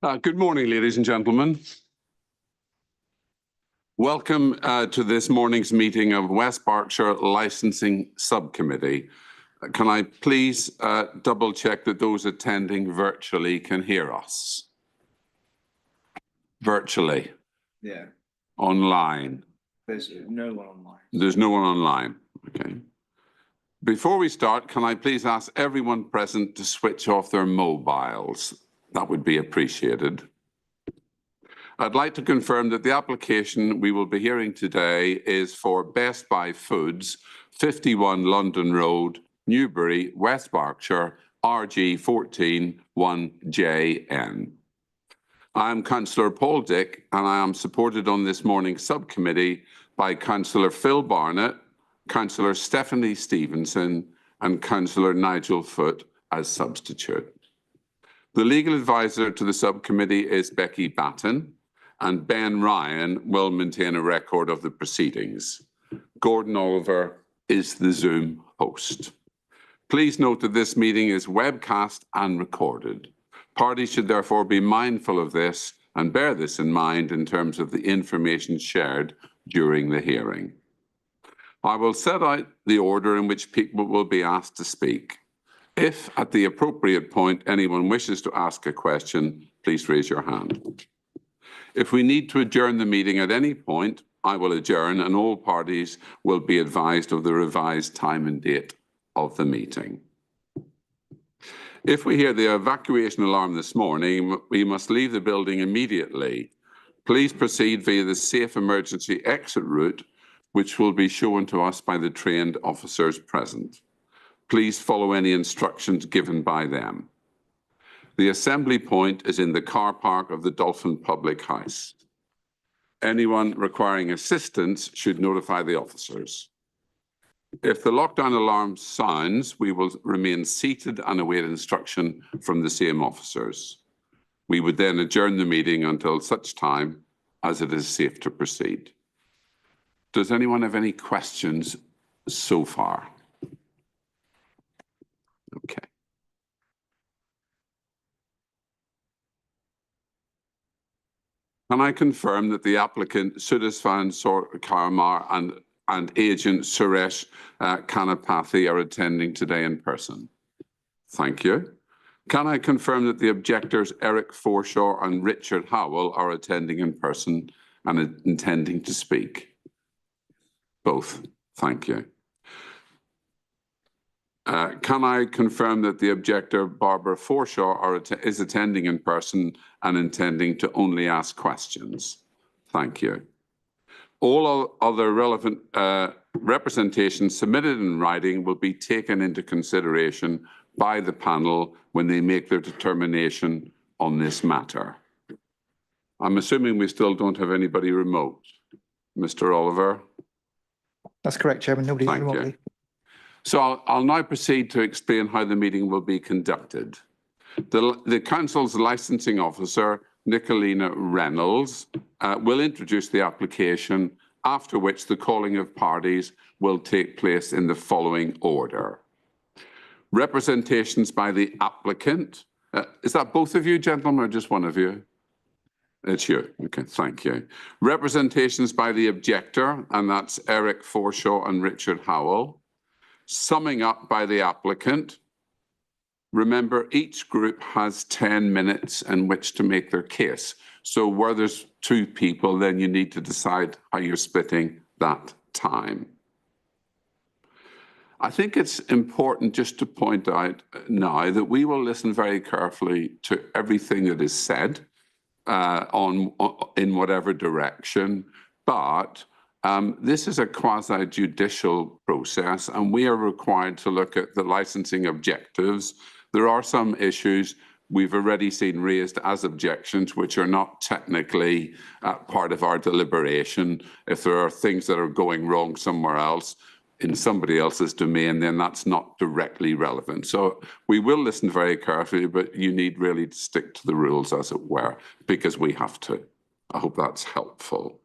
Good morning, ladies and gentlemen. Welcome to this morning's meeting of West Berkshire Licensing Subcommittee. Can I please double check that those attending virtually can hear us? Virtually? Yeah. Online? There's no one online. There's no one online, okay. Before we start, can I please ask everyone present to switch off their mobiles? That would be appreciated. I'd like to confirm that the application we will be hearing today is for Best Buy Foods, 51 London Road, Newbury, West Berkshire, RG 14 1JN. I am Councillor Paul Dick, and I am supported on this morning's subcommittee by Councillor Phil Barnett, Councillor Stephanie Stevenson, and Councillor Nigel Foote as substitute. The legal advisor to the subcommittee is Becky Batten, and Ben Ryan will maintain a record of the proceedings. Gordon Oliver is the Zoom host. Please note that this meeting is webcast and recorded. Parties should therefore be mindful of this and bear this in mind in terms of the information shared during the hearing. I will set out the order in which people will be asked to speak. If at the appropriate point anyone wishes to ask a question, please raise your hand. If we need to adjourn the meeting at any point, I will adjourn and all parties will be advised of the revised time and date of the meeting. If we hear the evacuation alarm this morning, we must leave the building immediately. Please proceed via the safe emergency exit route, which will be shown to us by the trained officers present. Please follow any instructions given by them. The assembly point is in the car park of the Dolphin Public House. Anyone requiring assistance should notify the officers. If the lockdown alarm sounds, we will remain seated and await instruction from the same officers. We would then adjourn the meeting until such time as it is safe to proceed. Does anyone have any questions so far? Okay. Can I confirm that the applicant Sudhasvan Karmar and agent Suresh Kanapathy are attending today in person? Thank you. Can I confirm that the objectors Eric Forshaw and Richard Howell are attending in person and intending to speak? Both. Thank you. Can I confirm that the objector Barbara Forshaw is attending in person and intending to only ask questions? Thank you. All other relevant representations submitted in writing will be taken into consideration by the panel when they make their determination on this matter. I'm assuming we still don't have anybody remote. Mr. Oliver? That's correct, Chairman. Nobody remotely. You. So I'll now proceed to explain how the meeting will be conducted. The Council's licensing officer, Nicolina Reynolds, will introduce the application, after which the calling of parties will take place in the following order. Representations by the applicant. Is that both of you, gentlemen, or just one of you? It's you. Okay, thank you. Representations by the objector, and that's Eric Forshaw and Richard Howell. Summing up by the applicant. Remember, each group has 10 minutes in which to make their case. So where there's two people, then you need to decide how you're splitting that time. I think it's important just to point out now that we will listen very carefully to everything that is said in whatever direction, but this is a quasi-judicial process, and we are required to look at the licensing objectives. There are some issues we've already seen raised as objections, which are not technically part of our deliberation. If there are things that are going wrong somewhere else, in somebody else's domain, then that's not directly relevant. So we will listen very carefully, but you need really to stick to the rules, as it were, because we have to. I hope that's helpful.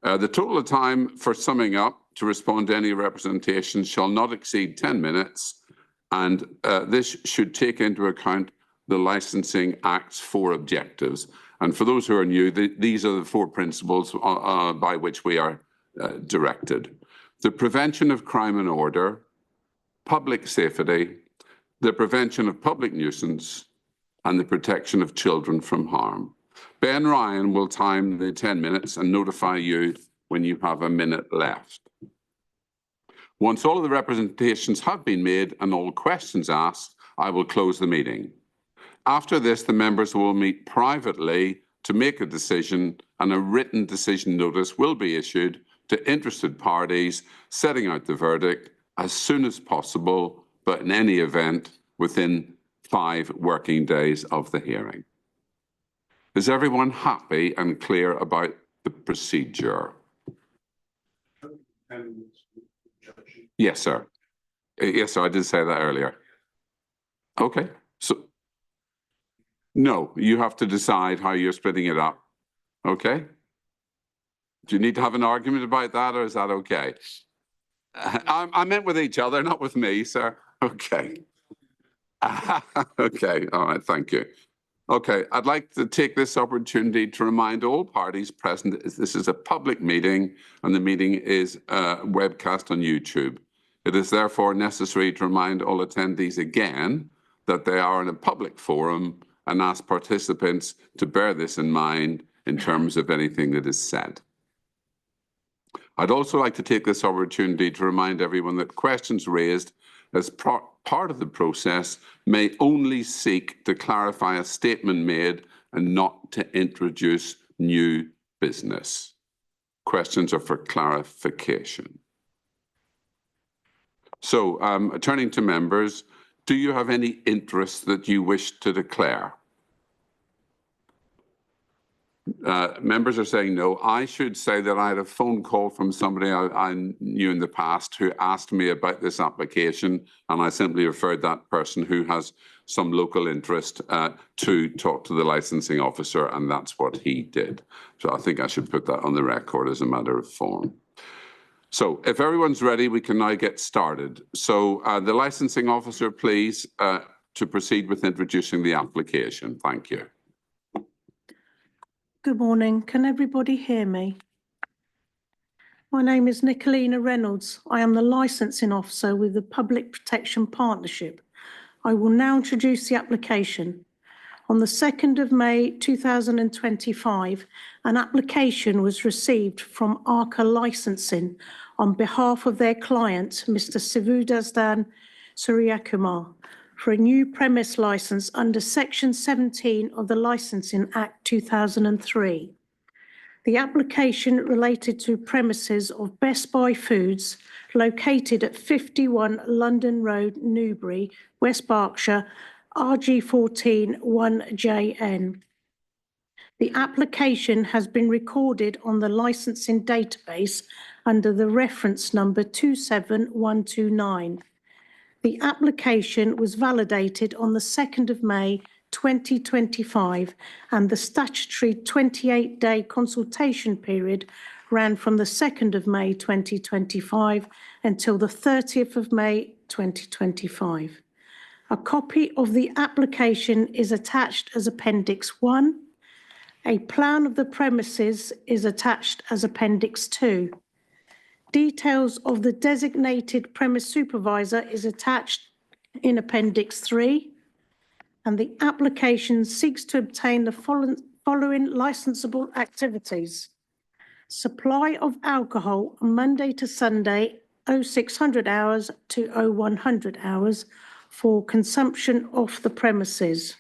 The total time for summing up to respond to any representation shall not exceed 10 minutes, and this should take into account the Licensing Act's 4 objectives. And for those who are new, these are the 4 principles by which we are directed. The prevention of crime and order, public safety, the prevention of public nuisance, and the protection of children from harm. Ben Ryan will time the 10 minutes and notify you when you have a minute left. Once all of the representations have been made and all questions asked, I will close the meeting. After this, the members will meet privately to make a decision, and a written decision notice will be issued to interested parties setting out the verdict as soon as possible, but in any event within 5 working days of the hearing. Is everyone happy and clear about the procedure? Yes, sir. Yes, sir, I did say that earlier. Okay, so no, you have to decide how you're splitting it up. Okay? Do you need to have an argument about that, or is that okay? I meant with each other, not with me, sir. Okay. Okay, all right, thank you. Okay, I'd like to take this opportunity to remind all parties present this is a public meeting and the meeting is webcast on YouTube. It is therefore necessary to remind all attendees again that they are in a public forum and ask participants to bear this in mind in terms of anything that is said. I'd also like to take this opportunity to remind everyone that questions raised as part of the process may only seek to clarify a statement made and not to introduce new business. Questions are for clarification. So, turning to members, do you have any interest that you wish to declare? Members are saying no. I should say that I had a phone call from somebody I knew in the past who asked me about this application, and I simply referred that person who has some local interest to talk to the licensing officer, and that's what he did. So I think I should put that on the record as a matter of form. So if everyone's ready, we can now get started. So the licensing officer, please, to proceed with introducing the application. Thank you. Good morning. Can everybody hear me? My name is Nicolina Reynolds. I am the licensing officer with the Public Protection Partnership. I will now introduce the application. On the 2nd of May 2025, an application was received from Arca Licensing on behalf of their client, Mr. Sivudasdan Suryakumar, for a new premise license under Section 17 of the Licensing Act 2003. The application related to premises of Best Buy Foods located at 51 London Road, Newbury, West Berkshire, RG14 1JN. The application has been recorded on the licensing database under the reference number 27129. The application was validated on the 2nd of May 2025, and the statutory 28-day consultation period ran from the 2nd of May 2025 until the 30th of May 2025. A copy of the application is attached as Appendix 1. A plan of the premises is attached as Appendix 2. Details of the designated premise supervisor is attached in Appendix 3, and the application seeks to obtain the following licensable activities: supply of alcohol Monday to Sunday, 0600 hours to 0100 hours for consumption off the premises.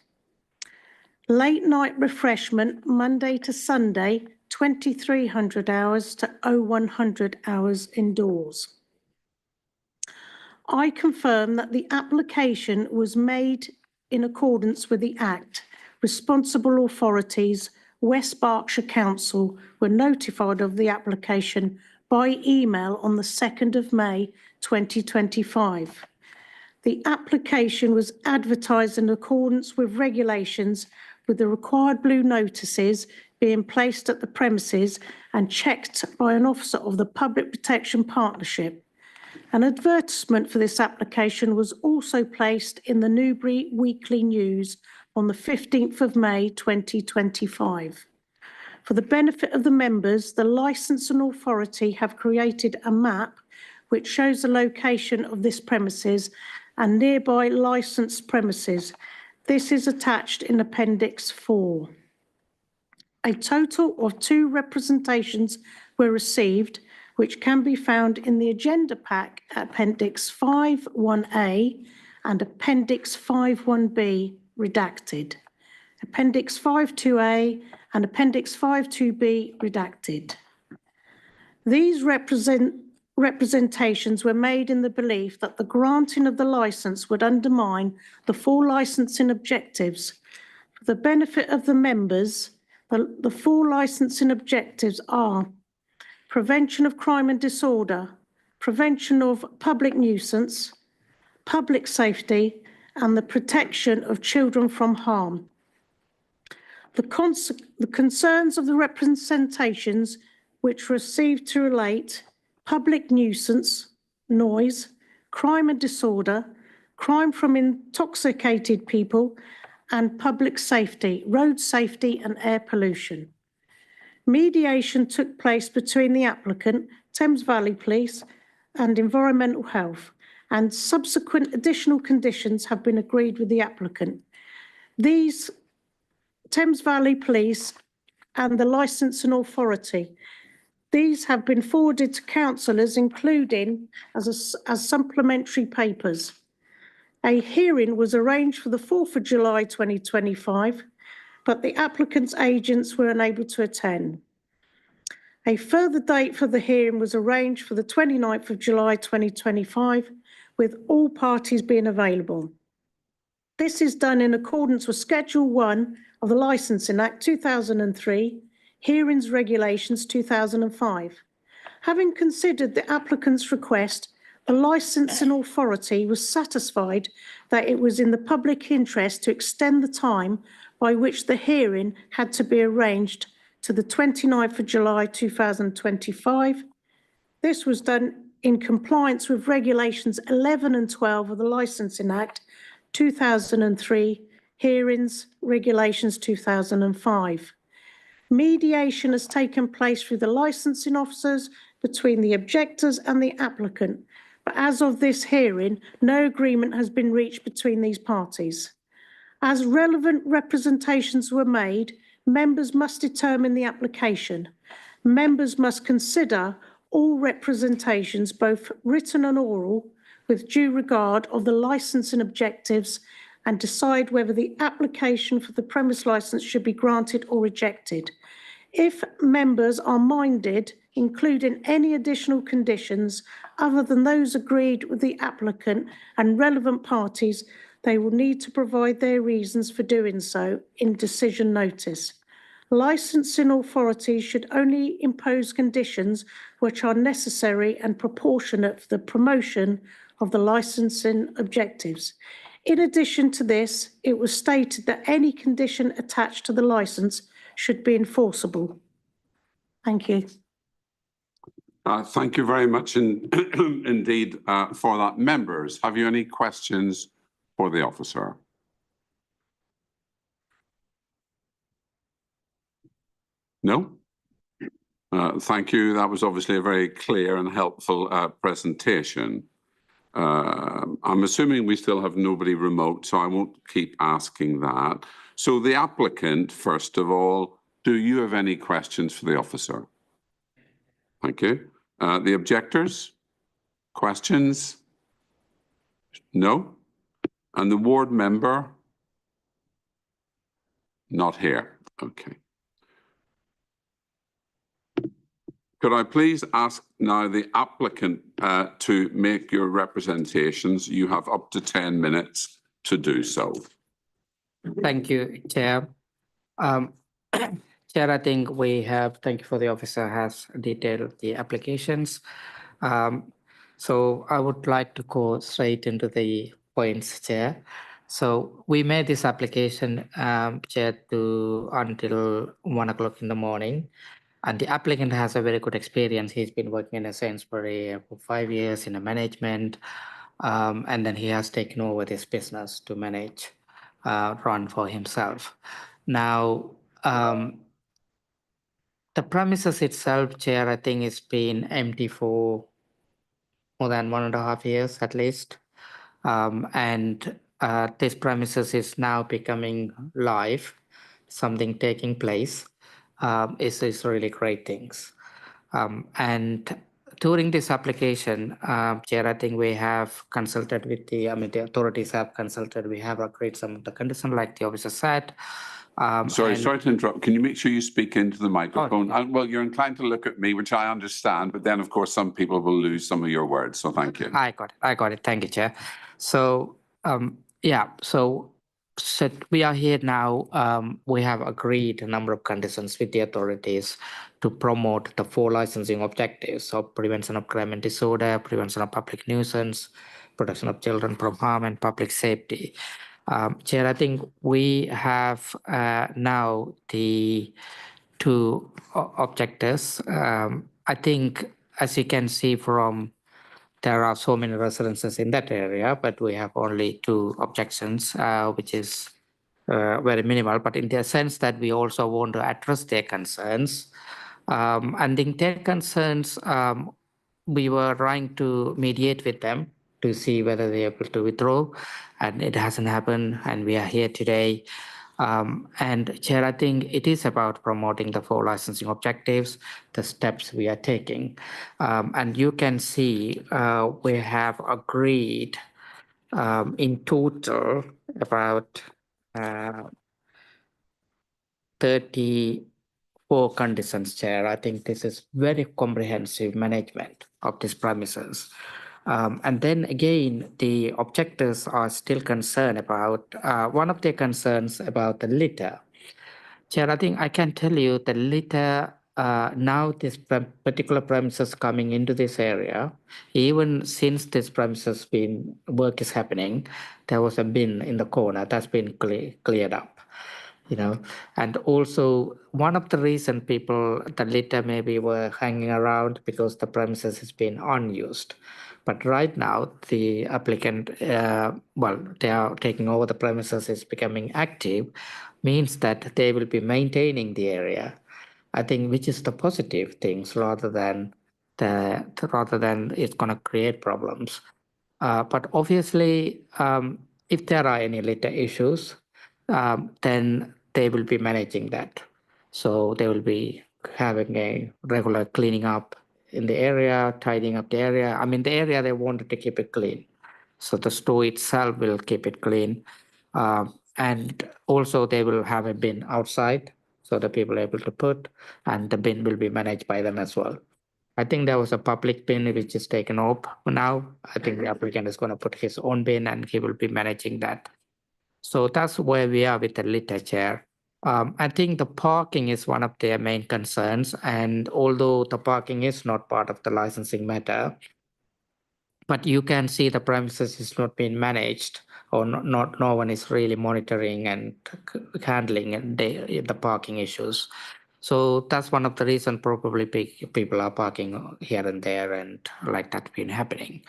Late night refreshment Monday to Sunday, 2300 hours to 0100 hours indoors. I confirm that the application was made in accordance with the Act. Responsible authorities, West Berkshire Council, were notified of the application by email on the 2nd of May 2025. The application was advertised in accordance with regulations, with the required blue notices being placed at the premises and checked by an officer of the Public Protection Partnership. An advertisement for this application was also placed in the Newbury Weekly News on the 15th of May 2025. For the benefit of the members, the licensing authority have created a map which shows the location of this premises and nearby licensed premises. This is attached in Appendix 4. A total of 2 representations were received, which can be found in the agenda pack at Appendix 5.1a and Appendix 5.1b redacted, Appendix 5.2a and Appendix 5.2b redacted. These representations were made in the belief that the granting of the licence would undermine the 4 licensing objectives. For the benefit of the members, the 4 licensing objectives are prevention of crime and disorder, prevention of public nuisance, public safety, and the protection of children from harm. The concerns of the representations which received to relate public nuisance, noise, crime and disorder, crime from intoxicated people, and public safety, road safety and air pollution. Mediation took place between the applicant, Thames Valley Police, and Environmental Health, and subsequent additional conditions have been agreed with the applicant. These Thames Valley Police and the licensing authority, these have been forwarded to councillors, including as supplementary papers. A hearing was arranged for the 4th of July 2025, but the applicant's agents were unable to attend. A further date for the hearing was arranged for the 29th of July 2025, with all parties being available. This is done in accordance with Schedule 1 of the Licensing Act 2003, Hearings Regulations 2005. Having considered the applicant's request, the licensing authority was satisfied that it was in the public interest to extend the time by which the hearing had to be arranged to the 29th of July 2025. This was done in compliance with Regulations 11 and 12 of the Licensing Act 2003, Hearings Regulations 2005. Mediation has taken place through the licensing officers between the objectors and the applicant, but as of this hearing, no agreement has been reached between these parties. As relevant representations were made, members must determine the application. Members must consider all representations, both written and oral, with due regard of the licensing objectives, and decide whether the application for the premise licence should be granted or rejected. If members are minded, including any additional conditions other than those agreed with the applicant and relevant parties, they will need to provide their reasons for doing so in decision notice. Licensing authorities should only impose conditions which are necessary and proportionate for the promotion of the licensing objectives. In addition to this, it was stated that any condition attached to the licence should be enforceable. Thank you. Thank you very much indeed for that. Members, have you any questions for the officer? No? Thank you. That was obviously a very clear and helpful presentation. I'm assuming we still have nobody remote, so I won't keep asking that. So the applicant, first of all, do you have any questions for the officer? Thank you. The objectors? Questions? No? And the ward member? Not here. Okay. Could I please ask now the applicant to make your representations? You have up to 10 minutes to do so. Thank you, Chair. Chair, I think thank you for the officer has detailed the applications. So I would like to go straight into the points, Chair. So we made this application, Chair, until 1 o'clock in the morning. And the applicant has a very good experience. He's been working in Sainsbury for 5 years in a management, and then he has taken over this business to manage run for himself. Now, the premises itself, Chair, I think it's been empty for more than 1.5 years at least. And this premises is now becoming live, something taking place. Is really great things. And during this application, Chair, I think we have consulted with the authorities have consulted. We have agreed some of the conditions, like the officer said. Sorry to interrupt. Can you make sure you speak into the microphone? Oh, Well, you're inclined to look at me, which I understand, but then of course some people will lose some of your words. So thank you. I got it. Thank you, Chair. So yeah, so we are here now. We have agreed a number of conditions with the authorities to promote the 4 licensing objectives of prevention of crime and disorder, prevention of public nuisance, protection of children from harm, and public safety. Chair, I think we have now the 2 objectives. I think, as you can see from, there are so many residences in that area, but we have only 2 objections, which is very minimal, but in the sense that we also want to address their concerns. And in their concerns, we were trying to mediate with them to see whether they're able to withdraw, and it hasn't happened, and we are here today. And Chair, I think it is about promoting the 4 licensing objectives, the steps we are taking. And you can see we have agreed in total about 34 conditions, Chair. I think this is very comprehensive management of these premises. And then again, the objectives are still concerned about, one of their concerns about the litter. Chair, I think I can tell you the litter, now this particular premises coming into this area, even since this premises work is happening, there was a bin in the corner that's been cleared up. And also one of the reason the litter maybe were hanging around because the premises has been unused. But right now, the applicant, they are taking over the premises, is becoming active, means that they will be maintaining the area. I think, which is the positive things rather than it's going to create problems. But obviously, if there are any litter issues, then they will be managing that. So they will be having a regular cleaning up in the area, tidying up the area. The area they wanted to keep it clean. So the store itself will keep it clean. And also they will have a bin outside so the people are able to put, and the bin will be managed by them as well. I think there was a public bin which is taken up now. I think the applicant is going to put his own bin and he will be managing that. So that's where we are with the litter, Chair. I think the parking is one of their main concerns, and although the parking is not part of the licensing matter, but you can see the premises is not being managed, or no one is really monitoring and handling the parking issues. So that's one of the reasons probably people are parking here and there, and like that's been happening.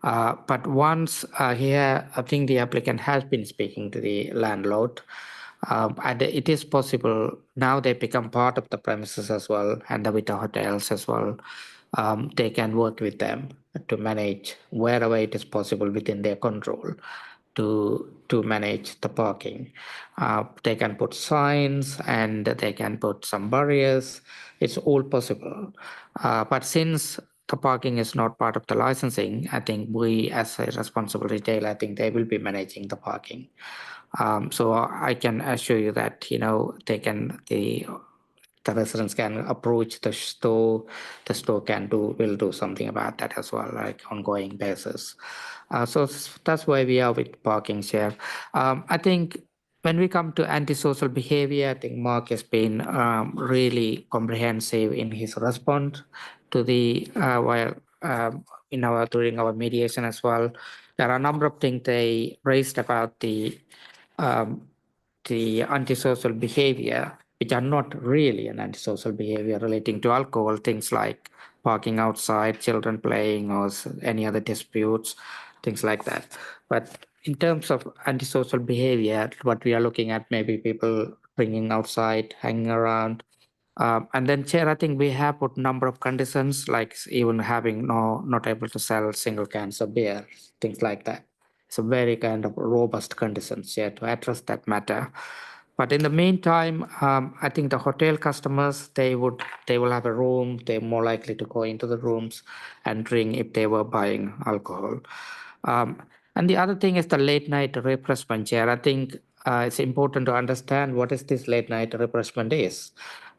But once here, I think the applicant has been speaking to the landlord, and it is possible now they become part of the premises as well, and with the hotels as well. They can work with them to manage wherever it is possible within their control to manage the parking. They can put signs and they can put some barriers. It's all possible. But since the parking is not part of the licensing, I think we as a responsible retailer, I think they will be managing the parking. So I can assure you that, the residents can approach the store will do something about that as well, like ongoing basis. So that's where we are with parking, Chair. I think when we come to antisocial behavior, I think Mark has been really comprehensive in his response to the during our mediation as well. There are a number of things they raised about the antisocial behavior, which are not really an antisocial behavior relating to alcohol, things like parking outside, children playing, or any other disputes, things like that. But in terms of antisocial behavior, what we are looking at, maybe people drinking outside, hanging around. And then, Chair, I think we have put number of conditions, like even having not able to sell single cans of beer, things like that. It's a very kind of robust conditions, Chair, to address that matter. But in the meantime, I think the hotel customers, they will have a room. They're more likely to go into the rooms and drink if they were buying alcohol. And the other thing is the late night refreshment, Chair. I think it's important to understand what is this late night refreshment is.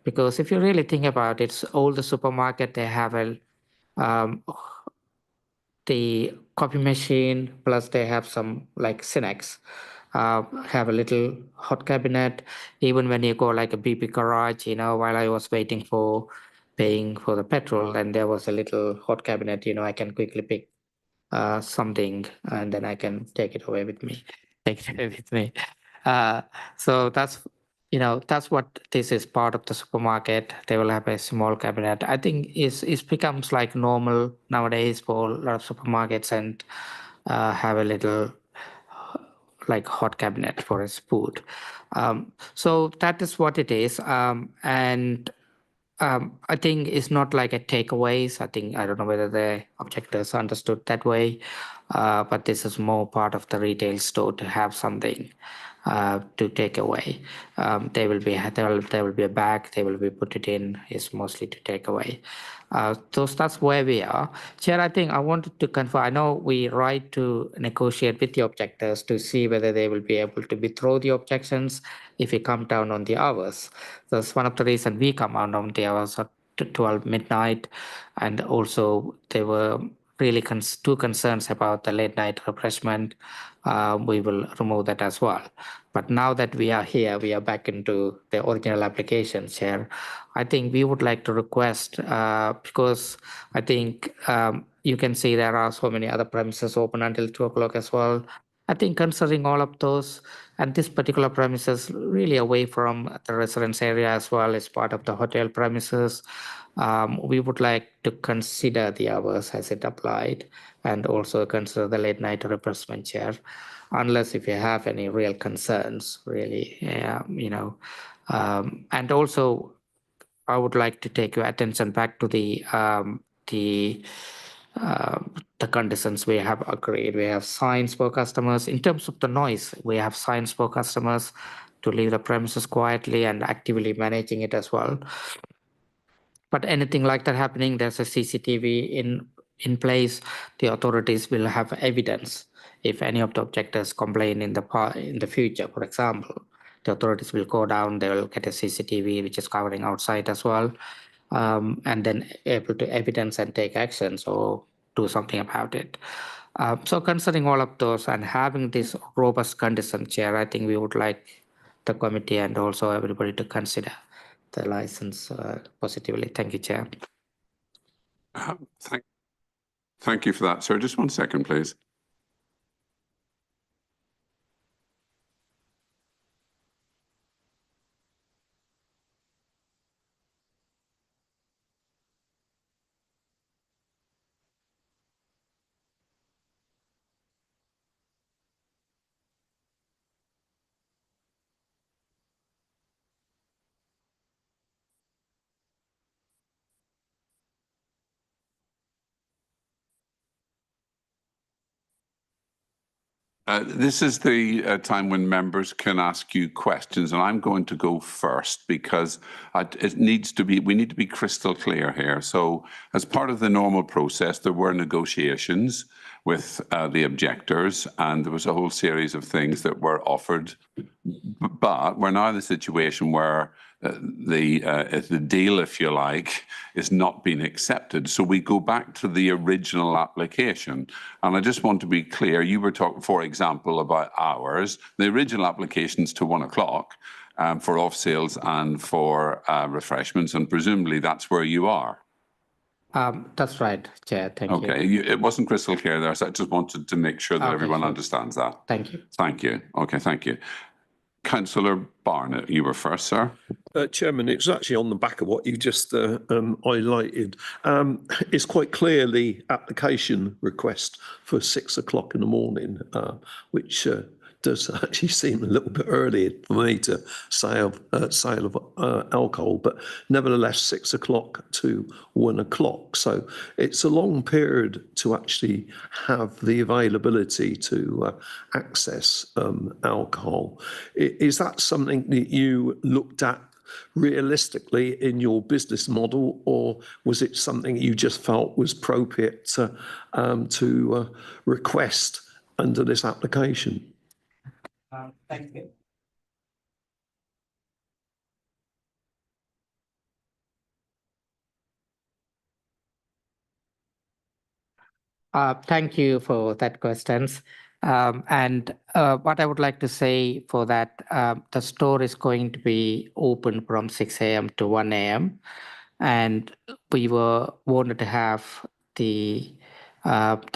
Because if you really think about it, all the supermarket, they have the coffee machine, plus they have some like Cinex, have a little hot cabinet. Even when you go like a BP garage, while I was waiting for paying for the petrol, and there was a little hot cabinet, I can quickly pick something and then I can take it away with me. So that's what this is, part of the supermarket. They will have a small cabinet. I think it becomes like normal nowadays for a lot of supermarkets and have a little like hot cabinet for his food. So that is what it is. And I think it's not like a takeaways. I don't know whether the objectors understood that way, but this is more part of the retail store to have something to take away. There will be a bag. They will be put it in. It's mostly to take away. So that's where we are. Chair, I think I wanted to confirm. I know we write to negotiate with the objectors to see whether they will be able to withdraw the objections if we come down on the hours. That's one of the reasons we come out on the hours at 12 midnight. And also there were really two concerns about the late night refreshment. We will remove that as well. But now that we are here, we are back into the original application, Chair. I think we would like to request, because I think you can see there are so many other premises open until 2 o'clock as well. I think considering all of those, and this particular premises really away from the residence area as well as part of the hotel premises, we would like to consider the hours as it applied and also consider the late night refreshment, Chair, unless if you have any real concerns, really, and also I would like to take your attention back to the conditions we have agreed. We have signs for customers. In terms of the noise, we have signs for customers to leave the premises quietly and actively managing it as well. But anything like that happening, there's a CCTV in place. The authorities will have evidence. If any of the objectors complain in the future, for example, the authorities will go down, they will get a CCTV which is covering outside as well, and then able to evidence and take actions or do something about it. So considering all of those and having this robust condition, Chair, I think we would like the committee and also everybody to consider the license positively. Thank you, Chair. Thank you for that, sir. Just 1 second, please. This is the time when members can ask you questions, and I'm going to go first because we need to be crystal clear here. So as part of the normal process, there were negotiations with the objectors, and there was a whole series of things that were offered. But we're now in the situation where the deal, if you like, is not being accepted. So we go back to the original application. And I just want to be clear, you were talking, for example, about hours. The original application's to 1 o'clock for off sales and for refreshments, and presumably that's where you are. That's right, Chair. Thank you. Okay, it wasn't crystal clear there, so I just wanted to make sure that everyone understands that. Thank you. Thank you. Okay, thank you. Councillor Barnett, you were first, sir. Chairman, it's actually on the back of what you just highlighted. It's quite clear the application request for 6 o'clock in the morning, which does actually seem a little bit early for me to sale of alcohol, but nevertheless 6 o'clock to 1 o'clock. So it's a long period to actually have the availability to access alcohol. Is that something that you looked at realistically in your business model, or was it something you just felt was appropriate to request under this application? Thank you. Thank you for that questions. And what I would like to say for that, the store is going to be open from 6 a.m. to 1 a.m. And we wanted to have the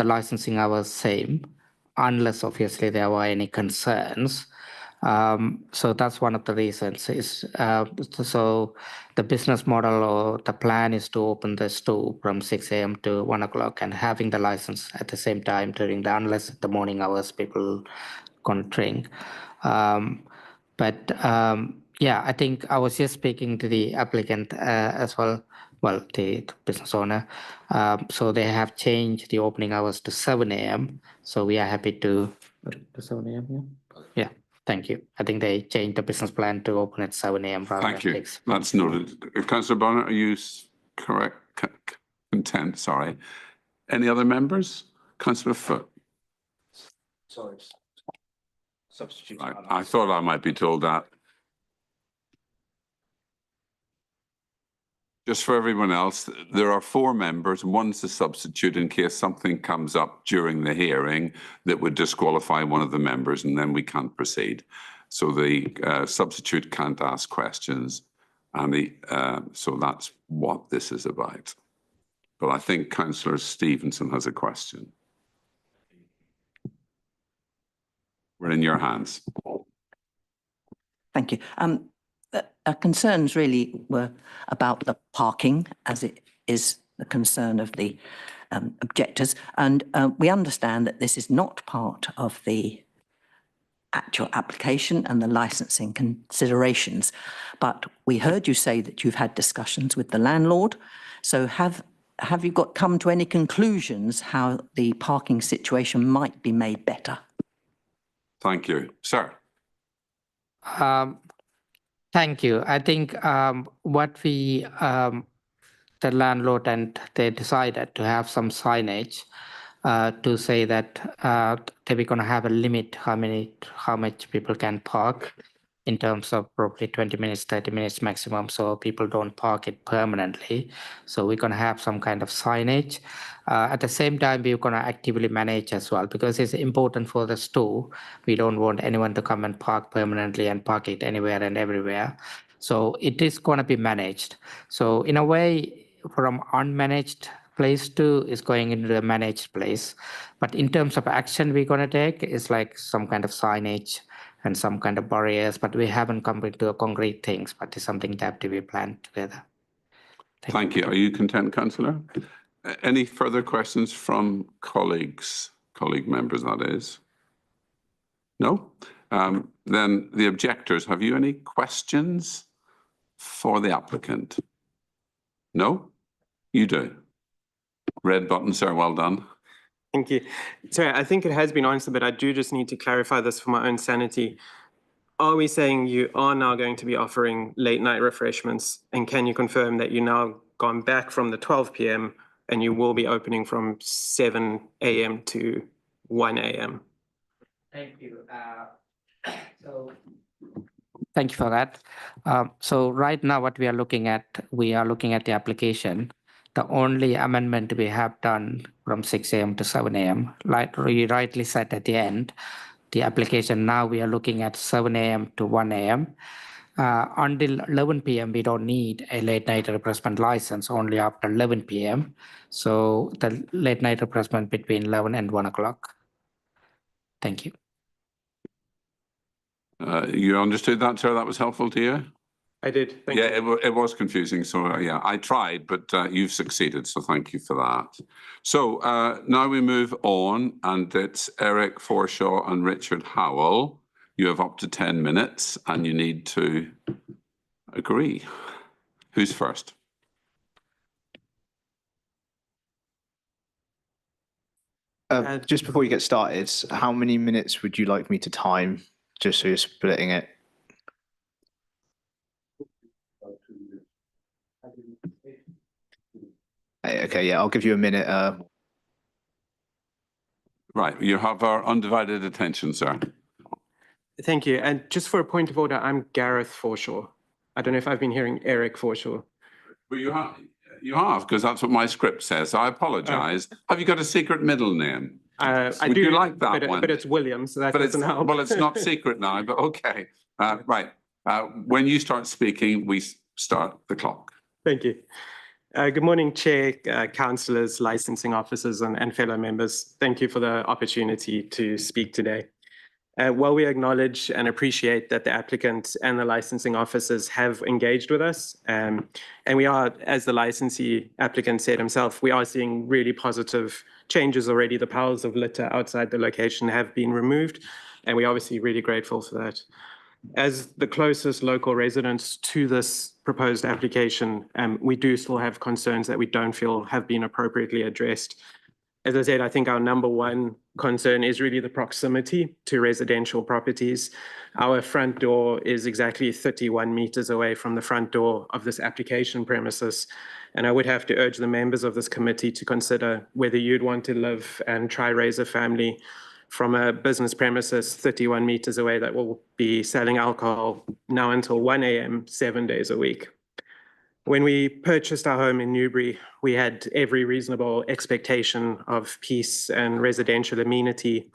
licensing hours same, unless obviously there were any concerns. So that's one of the reasons. So the business model or the plan is to open the store from 6 a.m. to 1 o'clock and having the license at the same time during the, unless the morning hours people can drink. Yeah, I think I was just speaking to the applicant as well, the business owner. So they have changed the opening hours to 7 a.m. So we are happy to 7 a.m. Yeah, thank you. I think they changed the business plan to open at 7 a.m. Thank you. That's noted. Councillor Bonner, are you correct? Content, sorry. Any other members? Councillor Foot. Sorry. Substitute. I thought I might be told that. Just for everyone else, there are 4 members. One's a substitute in case something comes up during the hearing that would disqualify one of the members, and then we can't proceed. So the substitute can't ask questions, and so that's what this is about. But I think Councillor Stevenson has a question. We're in your hands. Thank you. Our concerns really were about the parking, as it is the concern of the objectors. And we understand that this is not part of the actual application and the licensing considerations. But we heard you say that you've had discussions with the landlord. So have you come to any conclusions how the parking situation might be made better? Thank you. Sir. Thank you. I think what the landlord and they decided to have some signage to say that they were going to have a limit how much people can park in terms of probably 20 minutes, 30 minutes maximum, so people don't park it permanently. So we're going to have some kind of signage. At the same time, we're going to actively manage as well, because it's important for the store. We don't want anyone to come and park permanently and park it anywhere and everywhere. So it is going to be managed. So in a way, from unmanaged place to is going into the managed place. But in terms of action we're going to take is like some kind of signage and some kind of barriers, but we haven't come into concrete things, but it's something that have to be planned together. Thank you. Are you content, Councillor? Any further questions from colleague members, that is? No? Then the objectors, have you any questions for the applicant? No? You do. Red button, sir, well done. Thank you. Sorry, I think it has been answered, but I do just need to clarify this for my own sanity. Are we saying you are now going to be offering late night refreshments? And can you confirm that you now gone back from the 12 p.m. and you will be opening from 7 a.m. to 1 a.m.? Thank you. Thank you for that. So right now what we are looking at the application. The only amendment we have done from 6 a.m. to 7 a.m. Like you rightly said at the end, the application now we are looking at 7 a.m. to 1 a.m. Until 11 p.m. we don't need a late night refreshment license, only after 11 p.m. So the late night refreshment between 11 and 1 o'clock. Thank you. You understood that, sir? That was helpful to you? I did. Thank Yeah, you. it was confusing. So yeah, I tried, but you've succeeded. So thank you for that. So now we move on, and it's Eric Forshaw and Richard Howell. You have up to 10 minutes, and you need to agree. Who's first? Just before you get started, how many minutes would you like me to time, just so you're splitting it? Okay, yeah, I'll give you a minute. Right, you have our undivided attention, sir. Thank you. And just for a point of order, I'm Gareth Forshaw. I don't know if I've been hearing Eric Forshaw. Well, you have, because that's what my script says. I apologise. Have you got a secret middle name? I Would do you like that but, one? But it's William, so that But it's doesn't help. well, it's not secret now. But okay, right. When you start speaking, we start the clock. Thank you. Good morning, Chair, councillors, licensing officers, and fellow members. Thank you for the opportunity to speak today. While we acknowledge and appreciate that the applicant and the licensing officers have engaged with us, and we are, as the licensee applicant said himself, we are seeing really positive changes already. The piles of litter outside the location have been removed, and we're obviously really grateful for that. As the closest local residents to this proposed application, we do still have concerns that we don't feel have been appropriately addressed. As I said, I think our number one concern is really the proximity to residential properties. Our front door is exactly 31 meters away from the front door of this application premises. And I would have to urge the members of this committee to consider whether you'd want to live and try raise a family from a business premises 31 meters away that will be selling alcohol now until 1 a.m. 7 days a week. When we purchased our home in Newbury, we had every reasonable expectation of peace and residential amenity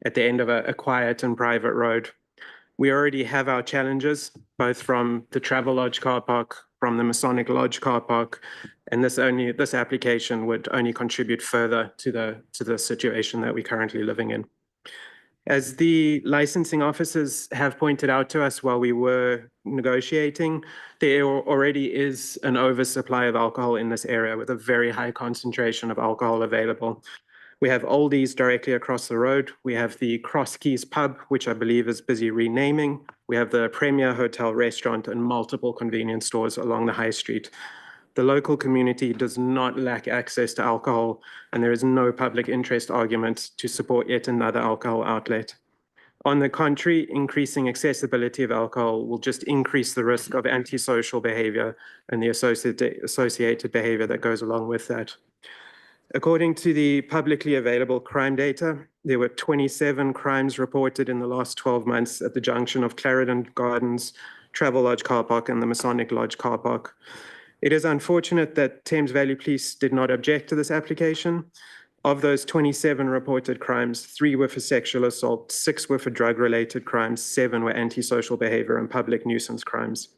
at the end of a quiet and private road. We already have our challenges, both from the Travelodge car park, from the Masonic Lodge car park, and this application would only contribute further to the situation that we're currently living in. As the licensing officers have pointed out to us while we were negotiating, there already is an oversupply of alcohol in this area with a very high concentration of alcohol available. We have Aldi's directly across the road. We have the Cross Keys pub, which I believe is busy renaming. We have the Premier Hotel restaurant and multiple convenience stores along the high street. The local community does not lack access to alcohol, and there is no public interest argument to support yet another alcohol outlet. On the contrary, increasing accessibility of alcohol will just increase the risk of antisocial behavior and the associated behavior that goes along with that. According to the publicly available crime data, there were 27 crimes reported in the last 12 months at the junction of Clarendon Gardens, Travelodge car park, and the Masonic Lodge car park. It is unfortunate that Thames Valley Police did not object to this application. Of those 27 reported crimes, 3 were for sexual assault, 6 were for drug-related crimes, 7 were antisocial behavior and public nuisance crimes.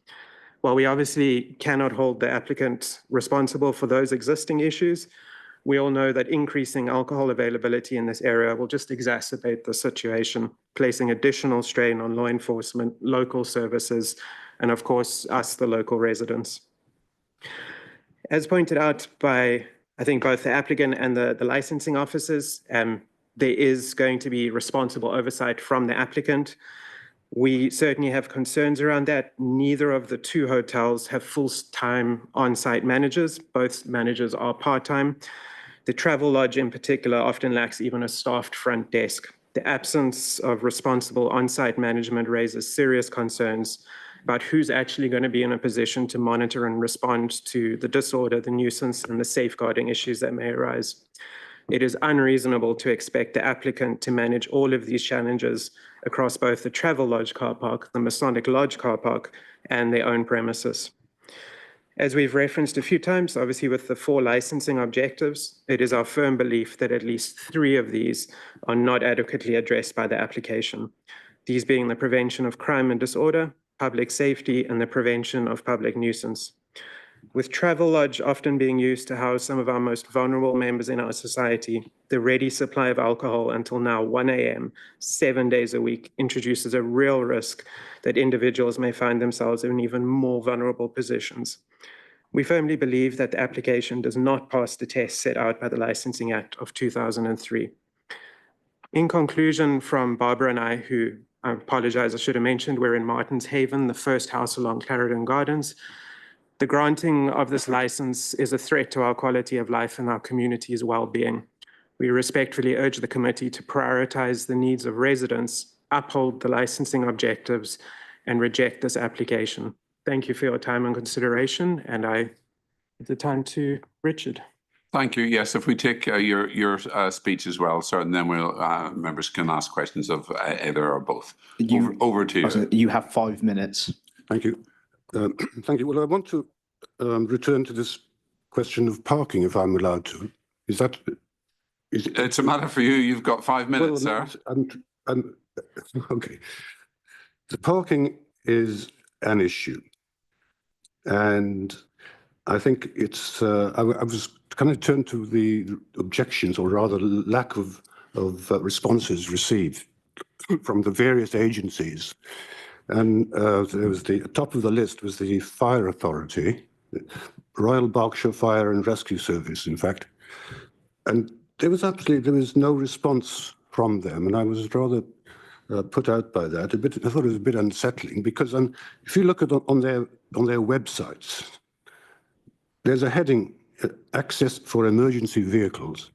While we obviously cannot hold the applicant responsible for those existing issues, we all know that increasing alcohol availability in this area will just exacerbate the situation, placing additional strain on law enforcement, local services, and of course, us, the local residents. As pointed out by, I think, both the applicant and the licensing officers, there is going to be responsible oversight from the applicant. We certainly have concerns around that. Neither of the 2 hotels have full-time on-site managers. Both managers are part-time. The Travelodge in particular often lacks even a staffed front desk. The absence of responsible on-site management raises serious concerns about who's actually going to be in a position to monitor and respond to the disorder, the nuisance, and the safeguarding issues that may arise. It is unreasonable to expect the applicant to manage all of these challenges across both the Travelodge car park, the Masonic Lodge car park, and their own premises. As we've referenced a few times, obviously with the 4 licensing objectives, it is our firm belief that at least 3 of these are not adequately addressed by the application. These being the prevention of crime and disorder, public safety, and the prevention of public nuisance. With Travelodge often being used to house some of our most vulnerable members in our society, the ready supply of alcohol until now 1 a.m., 7 days a week, introduces a real risk that individuals may find themselves in even more vulnerable positions. We firmly believe that the application does not pass the test set out by the Licensing Act of 2003. In conclusion, from Barbara and I, who I apologize, I should have mentioned, we're in Martin's Haven, the first house along Clarendon Gardens. The granting of this license is a threat to our quality of life and our community's well-being. We respectfully urge the committee to prioritize the needs of residents, uphold the licensing objectives, and reject this application. Thank you for your time and consideration, and I give the time to Richard. Thank you. Yes, if we take your speech as well, sir, and then we'll members can ask questions of either or both. Over to you. You have 5 minutes. Thank you. Thank you. Well, I want to return to this question of parking, if I'm allowed to. Is that? It's a matter for you. You've got 5 minutes, sir. Okay. The parking is an issue, and I think it's. I was kind of turned to the objections, or rather, lack of responses received from the various agencies. And there was the top of the list was the Fire Authority, Royal Berkshire Fire and Rescue Service, in fact. And there was no response from them, and I was rather put out by that. I thought it was a bit unsettling because if you look at on their websites, there's a heading, access for emergency vehicles,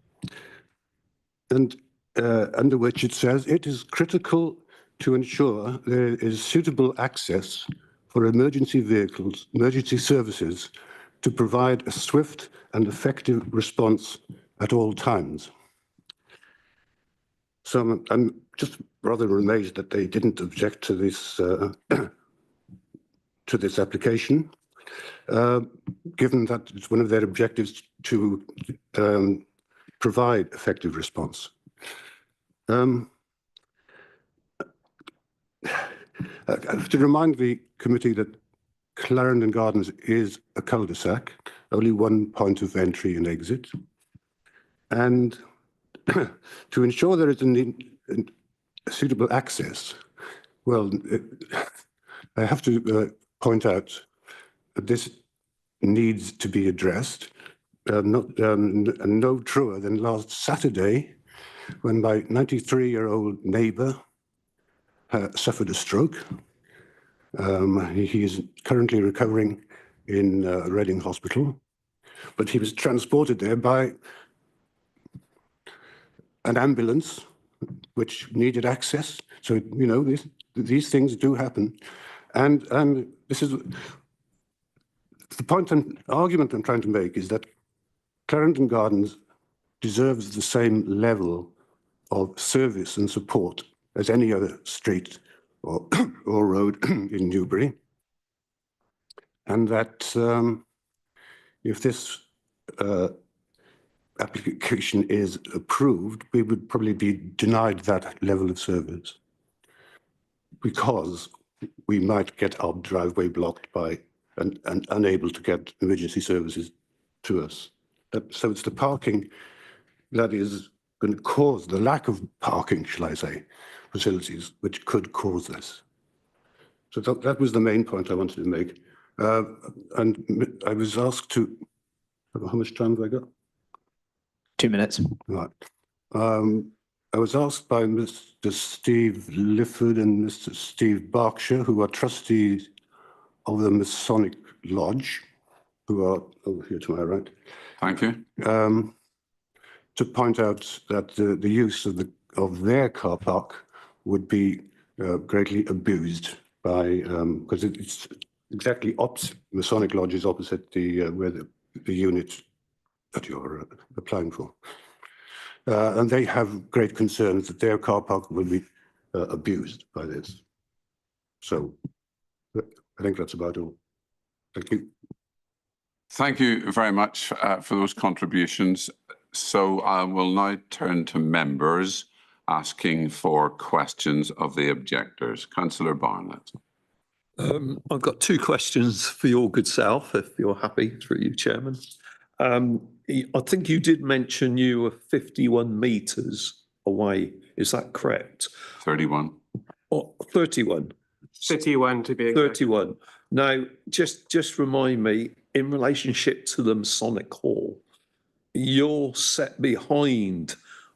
and under which it says it is critical to ensure there is suitable access for emergency vehicles, emergency services, to provide a swift and effective response at all times. So I'm just rather amazed that they didn't object to this to this application, given that it's one of their objectives to provide effective response. I have to remind the committee that Clarendon Gardens is a cul-de-sac, only one point of entry and exit. And to ensure there is a suitable access, well, I have to point out that this needs to be addressed, no truer than last Saturday, when my 93-year-old neighbour suffered a stroke. He is currently recovering in Reading Hospital, but he was transported there by an ambulance which needed access. So, you know, these things do happen. And this is the point and argument I'm trying to make, is that Clarendon Gardens deserves the same level of service and support as any other street or road in Newbury. And that if this application is approved, we would probably be denied that level of service because we might get our driveway blocked by and unable to get emergency services to us. So it's the parking that is going to cause the lack of parking, shall I say, facilities, which could cause this. So that was the main point I wanted to make. And I was asked to, how much time have I got? 2 minutes. Right. I was asked by Mr. Steve Lifford and Mr. Steve Berkshire, who are trustees of the Masonic Lodge, who are over here to my right. Thank you. To point out that the use of their car park would be greatly abused by, because it's exactly opposite, Masonic Lodge is opposite where the unit that you're applying for. And they have great concerns that their car park will be abused by this. So I think that's about all. Thank you. Thank you very much for those contributions. So I will now turn to members asking for questions of the objectors. Councillor Barnett. I've got two questions for your good self, if you're happy, through you, Chairman. I think you did mention you were 51 metres away. Is that correct? 31. Or 31? 31 to be exact. 31. Now, just remind me, in relationship to the Masonic Hall, you're set behind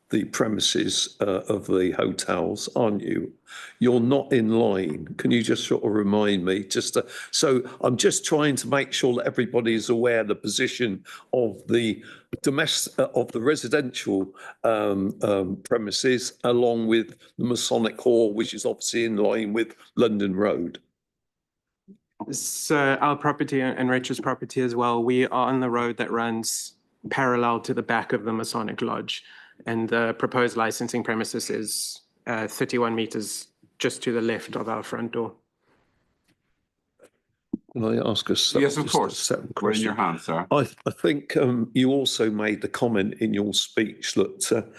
the premises of the hotels, aren't you? You're not in line. Can you just sort of remind me? So I'm just trying to make sure that everybody is aware of the position of the residential premises, along with the Masonic Hall, which is obviously in line with London Road. So our property and Rachel's property as well, we are on the road that runs parallel to the back of the Masonic Lodge. And the proposed licensing premises is 31 metres just to the left of our front door. Can I ask a Yes, of course. separate We're in question? your hands, sir. I think you also made the comment in your speech that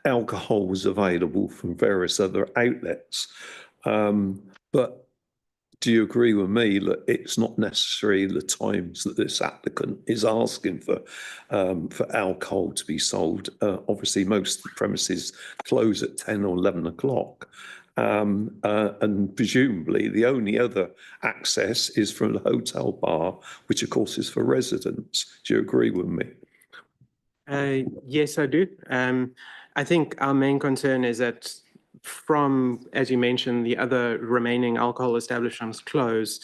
alcohol was available from various other outlets. But do you agree with me that it's not necessarily the times that this applicant is asking for alcohol to be sold? Obviously, most of the premises close at 10 or 11 o'clock. And presumably the only other access is from the hotel bar, which of course is for residents. Do you agree with me? Yes, I do. I think our main concern is that from, as you mentioned, the other remaining alcohol establishments close,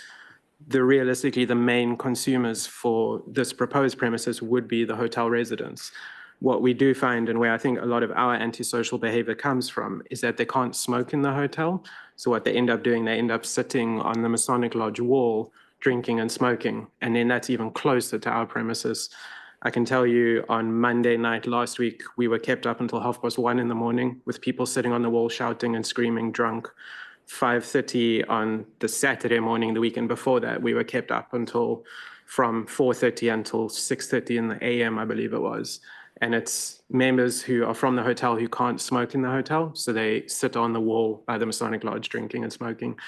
realistically, the main consumers for this proposed premises would be the hotel residents. What we do find, and where I think a lot of our antisocial behavior comes from, is that they can't smoke in the hotel. So what they end up doing, they end up sitting on the Masonic Lodge wall, drinking and smoking. And then that's even closer to our premises. I can tell you on Monday night last week, we were kept up until 1:30 in the morning with people sitting on the wall shouting and screaming drunk. 5:30 on the Saturday morning, the weekend before that, we were kept up until from 4:30 until 6:30 in the AM, I believe it was. And it's members who are from the hotel who can't smoke in the hotel. So they sit on the wall by the Masonic Lodge drinking and smoking.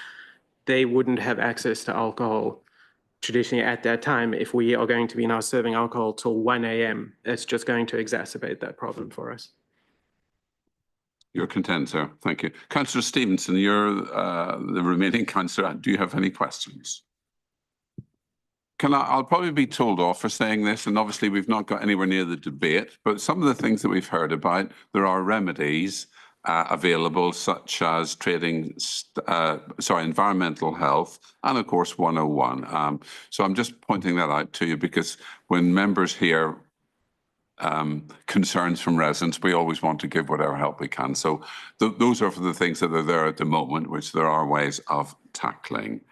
They wouldn't have access to alcohol traditionally at that time. If we are going to be now serving alcohol till 1 AM, it's just going to exacerbate that problem for us. You're content, sir. Thank you. Councillor Stevenson, you're the remaining councillor. Do you have any questions? I'll probably be told off for saying this, and obviously we've not got anywhere near the debate, but some of the things that we've heard about, there are remedies available, such as environmental health, and of course 101. So I'm just pointing that out to you, because when members hear concerns from residents, we always want to give whatever help we can. So those are for the things that are there at the moment, which there are ways of tackling.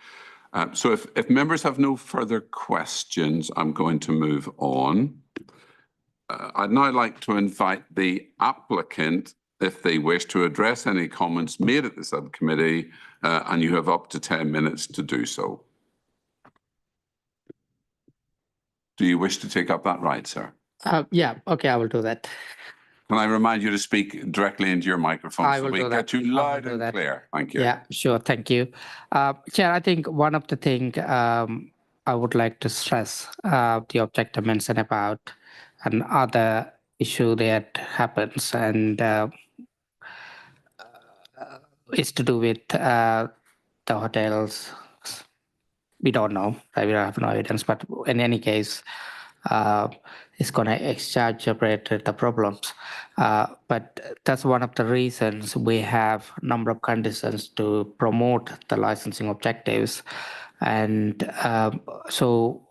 So if members have no further questions, I'm going to move on. I'd now like to invite the applicant, if they wish, to address any comments made at the subcommittee, and you have up to 10 minutes to do so. Do you wish to take up that right, sir? Yeah, okay, I will do that. Can I remind you to speak directly into your microphone so we get you loud and clear? Thank you. Yeah, sure. Thank you. Chair, I think one of the things I would like to stress the objector mentioned about another issue that happens, and it's to do with the hotels. We don't know. We don't have no evidence, but in any case, it's going to exacerbate the problems. But that's one of the reasons we have a number of conditions to promote the licensing objectives. And so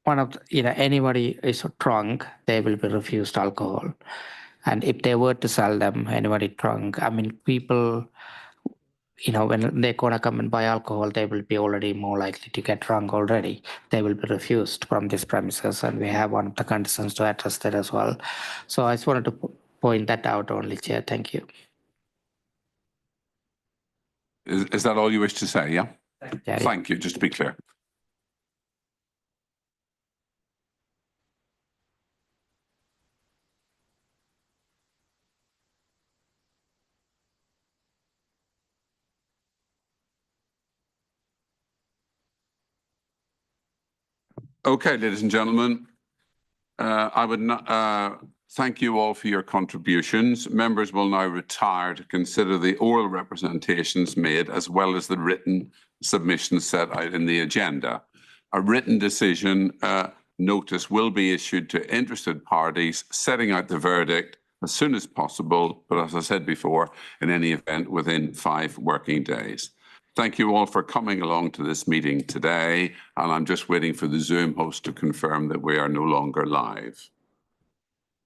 one of anybody is drunk, they will be refused alcohol. And if they were to sell them, anybody drunk, I mean, people, when they're going to come and buy alcohol, they will be already more likely to get drunk already. They will be refused from these premises, and we have one of the conditions to address that as well. So I just wanted to point that out only, Chair. Thank you. Is that all you wish to say, yeah? Yeah, Thank you, just to be clear. Okay, ladies and gentlemen, I would thank you all for your contributions. Members will now retire to consider the oral representations made as well as the written submissions set out in the agenda. A written decision notice will be issued to interested parties setting out the verdict as soon as possible, but as I said before, in any event, within 5 working days. Thank you all for coming along to this meeting today, and I'm just waiting for the Zoom host to confirm that we are no longer live.